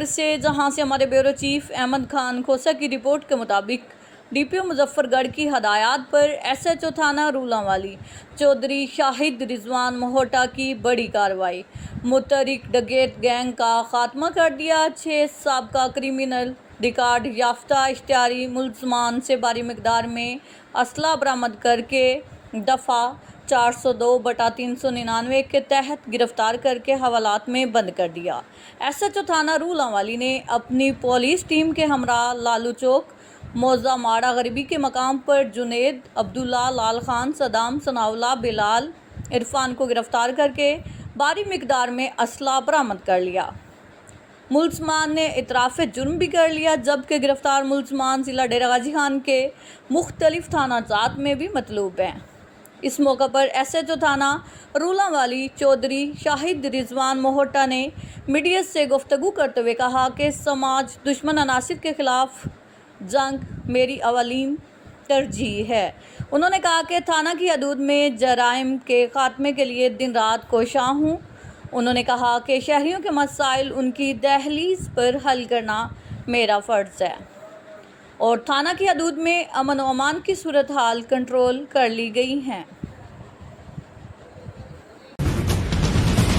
سے جہاں سے ہمارے بیورو چیف احمد خان کھوسہ کی رپورٹ کے مطابق ڈی پی او مظفر گڑھ کی ہدایات پر ایس ایچ او تھانہ رولانوالی چودھری شاہد رضوان مہوٹا کی بڑی کارروائی، متحرک ڈکیت گینگ کا خاتمہ کر دیا۔ 6 سابقہ کرمنل ریکارڈ یافتہ اشتہاری ملزمان سے بھاری مقدار میں اسلحہ برآمد کر کے دفعہ 402/399 کے تحت گرفتار کر کے حوالات میں بند کر دیا۔ ایس ایچ او تھانہ رولانوالی نے اپنی پولیس ٹیم کے ہمراہ لالو چوک، موزہ ماڑہ غریبی کے مقام پر جنید، عبداللہ، لال خان، صدام، ثناء اللہ، بلال، عرفان کو گرفتار کر کے بھاری مقدار میں اسلحہ برآمد کر لیا۔ ملزمان نے اعتراف جرم بھی کر لیا، جبکہ گرفتار ملزمان ضلع ڈیرہ غازی خان کے مختلف تھانہ جات میں بھی مطلوب ہیں۔ اس موقع پر ایس ایچ او تھانہ رولانوالی چودھری شاہد رضوان مہوٹا نے میڈیا سے گفتگو کرتے ہوئے کہا کہ سماج دشمن عناصر کے خلاف جنگ میری اولین ترجیح ہے۔ انہوں نے کہا کہ تھانہ کی حدود میں جرائم کے خاتمے کے لیے دن رات کوشاں ہوں۔ انہوں نے کہا کہ شہریوں کے مسائل ان کی دہلیز پر حل کرنا میرا فرض ہے اور تھانہ کی حدود میں امن و امان کی صورتحال کنٹرول کر لی گئی ہے۔